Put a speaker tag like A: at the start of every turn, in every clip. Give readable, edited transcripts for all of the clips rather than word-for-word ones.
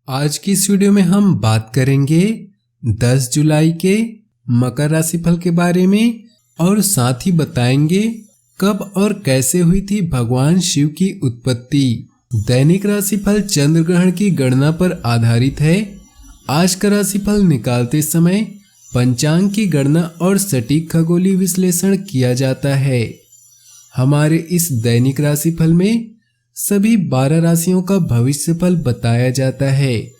A: आज की इस वीडियो में हम बात करेंगे 10 जुलाई के मकर राशिफल के बारे में और साथ ही बताएंगे कब और कैसे हुई थी भगवान शिव की उत्पत्ति। दैनिक राशिफल चंद्र ग्रहण की गणना पर आधारित है। आज का राशिफल निकालते समय पंचांग की गणना और सटीक खगोलीय विश्लेषण किया जाता है। हमारे इस दैनिक राशिफल में सभी 12 राशियों का भविष्यफल बताया जाता है।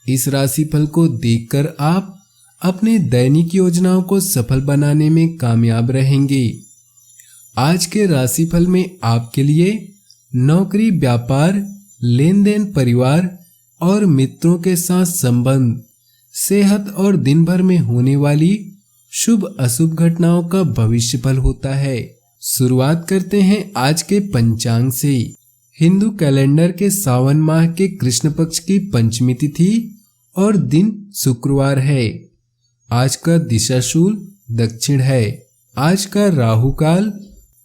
A: इस राशिफल को देखकर आप अपने दैनिक योजनाओं को सफल बनाने में कामयाब रहेंगे। आज के राशिफल में आपके लिए नौकरी, व्यापार, लेन देन, परिवार और मित्रों के साथ संबंध, सेहत और दिन भर में होने वाली शुभ अशुभ घटनाओं का भविष्यफल होता है। शुरुआत करते हैं आज के पंचांग से। हिंदू कैलेंडर के सावन माह के कृष्ण पक्ष की पंचमी तिथि और दिन शुक्रवार है। आज का दिशाशूल दक्षिण है। आज का राहु काल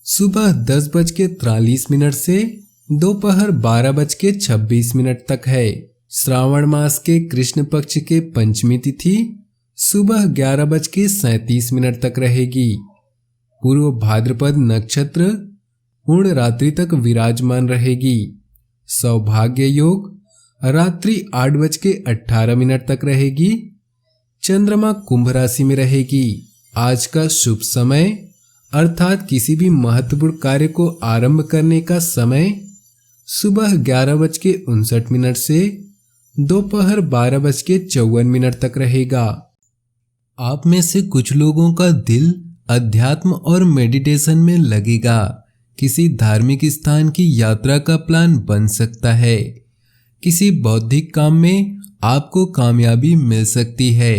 A: सुबह 10:43 से दोपहर 12:26 तक है। श्रावण मास के कृष्ण पक्ष के पंचमी तिथि सुबह 11:37 तक रहेगी। पूर्व भाद्रपद नक्षत्र पूर्ण रात्रि तक विराजमान रहेगी। सौभाग्य योग रात्रि 8:18 तक रहेगी। चंद्रमा कुंभ राशि में रहेगी। आज का शुभ समय अर्थात किसी भी महत्वपूर्ण कार्य को आरंभ करने का समय सुबह 11:59 से दोपहर 12:54 तक रहेगा। आप में से कुछ लोगों का दिल अध्यात्म और मेडिटेशन में लगेगा। किसी धार्मिक स्थान की यात्रा का प्लान बन सकता है। किसी बौद्धिक काम में आपको कामयाबी मिल सकती है।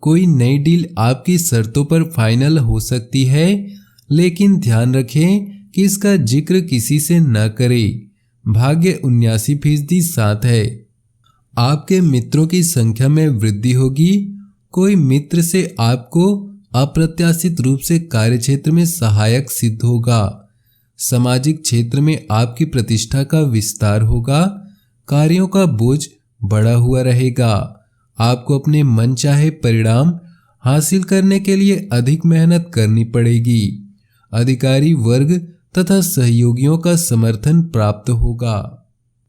A: कोई नई डील आपकी शर्तों पर फाइनल हो सकती है, लेकिन ध्यान रखें कि इसका जिक्र किसी से न करें। भाग्य 79% साथ है। आपके मित्रों की संख्या में वृद्धि होगी। कोई मित्र से आपको अप्रत्याशित रूप से कार्यक्षेत्र में सहायक सिद्ध होगा। सामाजिक क्षेत्र में आपकी प्रतिष्ठा का विस्तार होगा। कार्यों का बोझ बढ़ा हुआ रहेगा। आपको अपने मनचाहे परिणाम हासिल करने के लिए अधिक मेहनत करनी पड़ेगी। अधिकारी वर्ग तथा सहयोगियों का समर्थन प्राप्त होगा।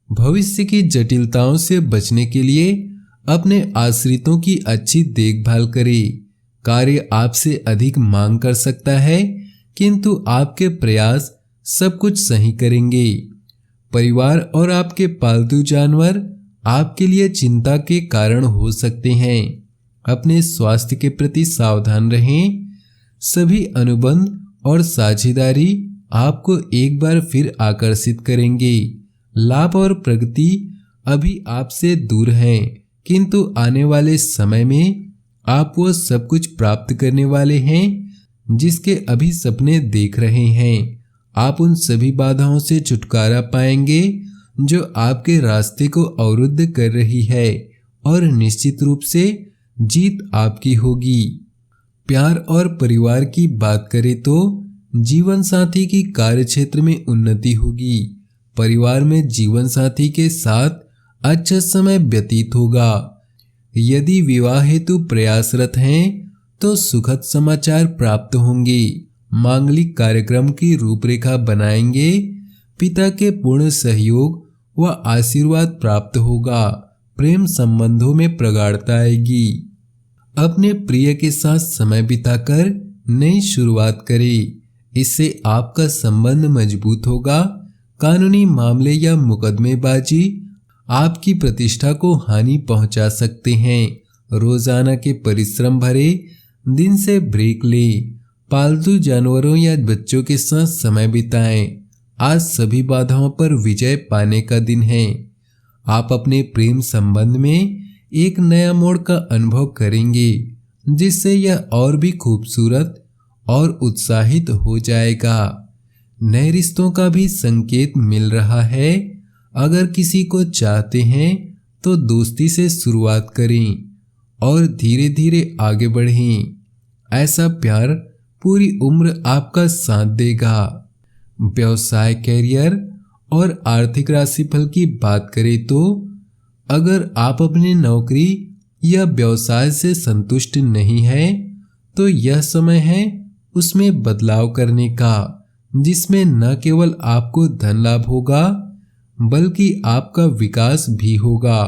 A: भविष्य की जटिलताओं से बचने के लिए अपने आश्रितों की अच्छी देखभाल करें। कार्य आपसे अधिक मांग कर सकता है, किंतु आपके प्रयास सब कुछ सही करेंगे। परिवार और आपके पालतू जानवर आपके लिए चिंता के कारण हो सकते हैं। अपने स्वास्थ्य के प्रति सावधान रहें। सभी अनुबंध और साझेदारी आपको एक बार फिर आकर्षित करेंगे। लाभ और प्रगति अभी आपसे दूर हैं, किंतु आने वाले समय में आप वो सब कुछ प्राप्त करने वाले हैं जिसके अभी सपने देख रहे हैं। आप उन सभी बाधाओं से छुटकारा पाएंगे जो आपके रास्ते को अवरुद्ध कर रही है, और निश्चित रूप से जीत आपकी होगी। प्यार और परिवार की बात करें तो जीवन साथी की कार्यक्षेत्र में उन्नति होगी। परिवार में जीवन साथी के साथ अच्छा समय व्यतीत होगा। यदि विवाह हेतु प्रयासरत हैं तो सुखद समाचार प्राप्त होंगे। मांगलिक कार्यक्रम की रूपरेखा बनाएंगे। पिता के पूर्ण सहयोग व आशीर्वाद प्राप्त होगा। प्रेम संबंधों में प्रगाढ़ता आएगी। अपने प्रिय के साथ समय बिताकर नई शुरुआत करें। इससे आपका संबंध मजबूत होगा। कानूनी मामले या मुकदमेबाजी आपकी प्रतिष्ठा को हानि पहुंचा सकते हैं। रोजाना के परिश्रम भरे दिन से ब्रेक लें। पालतू जानवरों या बच्चों के साथ समय बिताएं। आज सभी बाधाओं पर विजय पाने का दिन है। आप अपने प्रेम संबंध में एक नया मोड़ का अनुभव करेंगे, जिससे यह और भी खूबसूरत और उत्साहित हो जाएगा। नए रिश्तों का भी संकेत मिल रहा है। अगर किसी को चाहते हैं तो दोस्ती से शुरुआत करें और धीरे धीरे आगे बढ़ें। ऐसा प्यार पूरी उम्र आपका साथ देगा। व्यवसाय, कैरियर और आर्थिक राशिफल की बात करें तो अगर आप अपनी नौकरी या व्यवसाय से संतुष्ट नहीं हैं, तो यह समय है उसमें बदलाव करने का, जिसमें न केवल आपको धन लाभ होगा बल्कि आपका विकास भी होगा।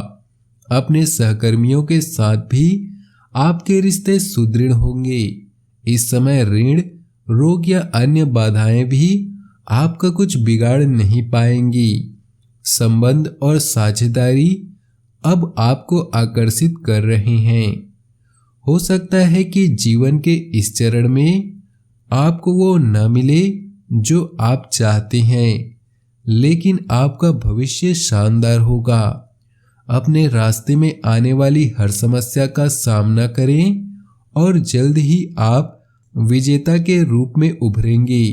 A: अपने सहकर्मियों के साथ भी आपके रिश्ते सुदृढ़ होंगे। इस समय ऋण, रोग या अन्य बाधाएं भी आपका कुछ बिगाड़ नहीं पाएंगी। संबंध और साझेदारी अब आपको आकर्षित कर रहे हैं। हो सकता है कि जीवन के इस चरण में आपको वो न मिले जो आप चाहते हैं, लेकिन आपका भविष्य शानदार होगा। अपने रास्ते में आने वाली हर समस्या का सामना करें और जल्द ही आप विजेता के रूप में उभरेंगे।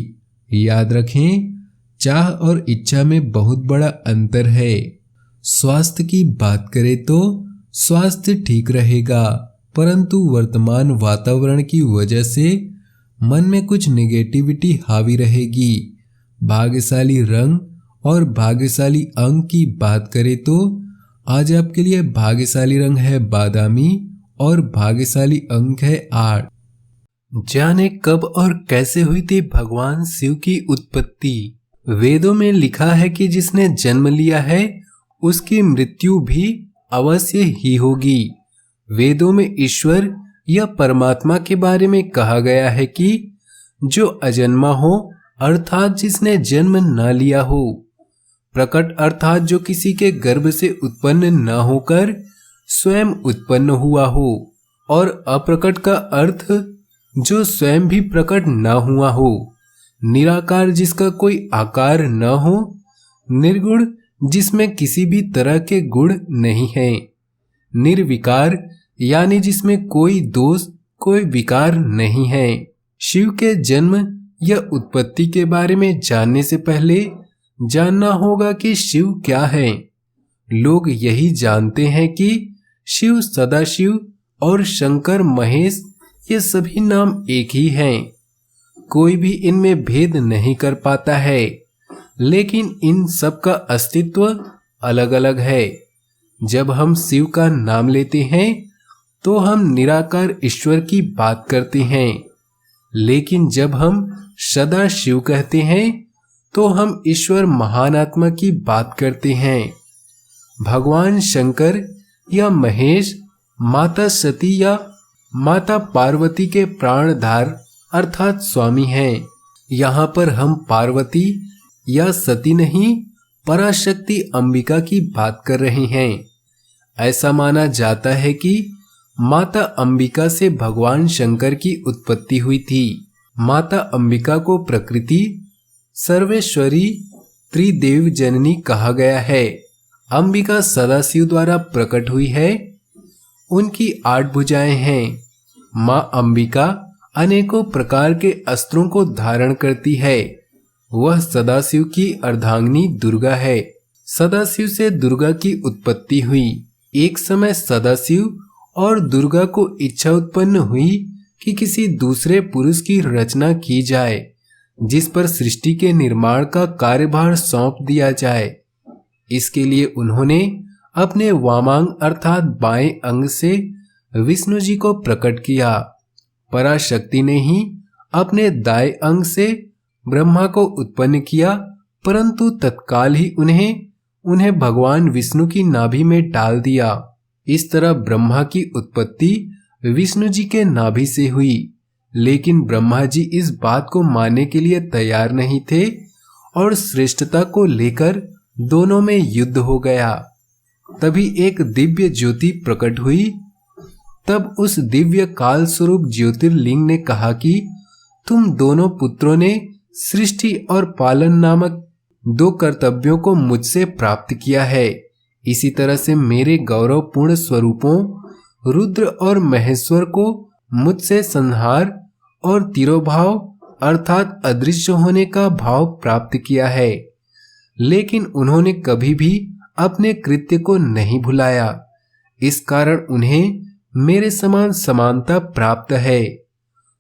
A: याद रखें, चाह और इच्छा में बहुत बड़ा अंतर है। स्वास्थ्य की बात करें तो स्वास्थ्य ठीक रहेगा, परंतु वर्तमान वातावरण की वजह से मन में कुछ नेगेटिविटी हावी रहेगी। भाग्यशाली रंग और भाग्यशाली अंक की बात करें तो आज आपके लिए भाग्यशाली रंग है बादामी और भाग्यशाली अंक है 8। जाने कब और कैसे हुई थी भगवान शिव की उत्पत्ति। वेदों में लिखा है कि जिसने जन्म लिया है उसकी मृत्यु भी अवश्य ही होगी। वेदों में ईश्वर या परमात्मा के बारे में कहा गया है कि जो अजन्मा हो, अर्थात जिसने जन्म न लिया हो। प्रकट अर्थात जो किसी के गर्भ से उत्पन्न न होकर स्वयं उत्पन्न हुआ हो, और अप्रकट का अर्थ जो स्वयं भी प्रकट न हुआ हो। निराकार जिसका कोई आकार न हो। निर्गुण जिसमें किसी भी तरह के गुण नहीं है। निर्विकार यानी जिसमें कोई दोष, कोई विकार नहीं है। शिव के जन्म या उत्पत्ति के बारे में जानने से पहले जानना होगा कि शिव क्या है। लोग यही जानते हैं कि शिव, सदाशिव और शंकर, महेश ये सभी नाम एक ही हैं। कोई भी इनमें भेद नहीं कर पाता है, लेकिन इन सब का अस्तित्व अलग अलग है। जब हम शिव का नाम लेते हैं तो हम निराकार ईश्वर की बात करते हैं, लेकिन जब हम सदा शिव कहते हैं तो हम ईश्वर महान आत्मा की बात करते हैं। भगवान शंकर या महेश माता सती या माता पार्वती के प्राणधार अर्थात स्वामी हैं। यहाँ पर हम पार्वती या सती नहीं, पराशक्ति अंबिका की बात कर रहे हैं। ऐसा माना जाता है कि माता अंबिका से भगवान शंकर की उत्पत्ति हुई थी। माता अंबिका को प्रकृति, सर्वेश्वरी, त्रिदेव जननी कहा गया है। अंबिका सदाशिव द्वारा प्रकट हुई है। उनकी 8 भुजाएं हैं। माँ अंबिका अनेकों प्रकार के अस्त्रों को धारण करती है। वह सदाशिव की अर्धांगिनी दुर्गा है। सदाशिव से दुर्गा की उत्पत्ति हुई। एक समय सदाशिव और दुर्गा को इच्छा उत्पन्न हुई कि किसी दूसरे पुरुष की रचना की जाए, जिस पर सृष्टि के निर्माण का कार्यभार सौंप दिया जाए। इसके लिए उन्होंने अपने वामांग अर्थात बाएं अंग से विष्णु जी को प्रकट किया। पराशक्ति ने ही अपने दाएं अंग से ब्रह्मा को उत्पन्न किया, परंतु तत्काल ही उन्हें भगवान विष्णु की नाभि में डाल दिया। इस तरह ब्रह्मा की उत्पत्ति विष्णु जी के नाभि से हुई। लेकिन ब्रह्मा जी इस बात को मानने के लिए तैयार नहीं थे और श्रेष्ठता को लेकर दोनों में युद्ध हो गया। तभी एक दिव्य ज्योति प्रकट हुई। तब उस दिव्य काल स्वरूप ज्योतिर्लिंग ने कहा कि तुम दोनों पुत्रों ने सृष्टि और पालन नामक 2 कर्तव्यों को मुझसे प्राप्त किया है। इसी तरह से मेरे गौरवपूर्ण स्वरूपों रुद्र और महेश्वर को मुझसे संहार और तिरोभाव अर्थात अदृश्य होने का भाव प्राप्त किया है। लेकिन उन्होंने कभी भी अपने कृत्य को नहीं भुलाया। इस कारण उन्हें मेरे समान समानता प्राप्त है।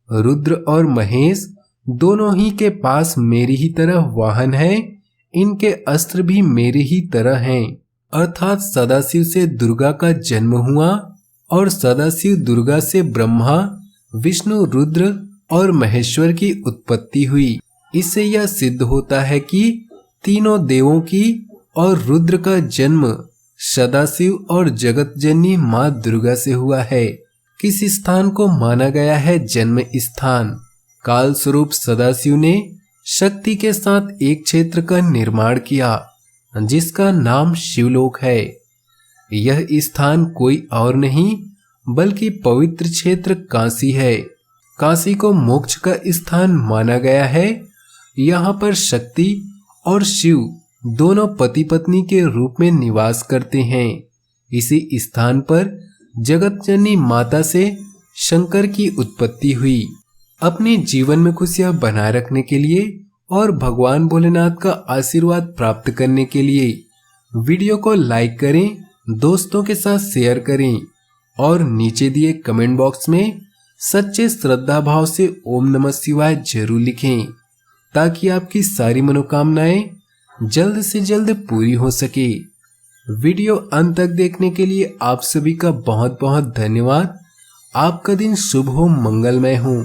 A: रुद्र और महेश दोनों ही के पास मेरी ही तरह वाहन है। इनके अस्त्र भी मेरी ही तरह हैं। अर्थात सदाशिव से दुर्गा का जन्म हुआ और सदाशिव दुर्गा से ब्रह्मा, विष्णु, रुद्र और महेश्वर की उत्पत्ति हुई। इससे यह सिद्ध होता है कि तीनों देवों की और रुद्र का जन्म सदाशिव और जगत जननी माँ दुर्गा से हुआ है। किस स्थान को माना गया है जन्म स्थान? काल स्वरूप सदाशिव ने शक्ति के साथ एक क्षेत्र का निर्माण किया जिसका नाम शिवलोक है। यह स्थान कोई और नहीं बल्कि पवित्र क्षेत्र काशी है। काशी को मोक्ष का स्थान माना गया है। यहाँ पर शक्ति और शिव दोनों पति पत्नी के रूप में निवास करते हैं। इसी स्थान पर जगत जननी माता से शंकर की उत्पत्ति हुई। अपने जीवन में खुशियां बनाए रखने के लिए और भगवान भोलेनाथ का आशीर्वाद प्राप्त करने के लिए वीडियो को लाइक करें, दोस्तों के साथ शेयर करें और नीचे दिए कमेंट बॉक्स में सच्चे श्रद्धा भाव से ओम नमः शिवाय जरूर लिखें ताकि आपकी सारी मनोकामनाएं जल्द से जल्द पूरी हो सके। वीडियो अंत तक देखने के लिए आप सभी का बहुत बहुत धन्यवाद। आपका दिन शुभ हो, मंगलमय हो।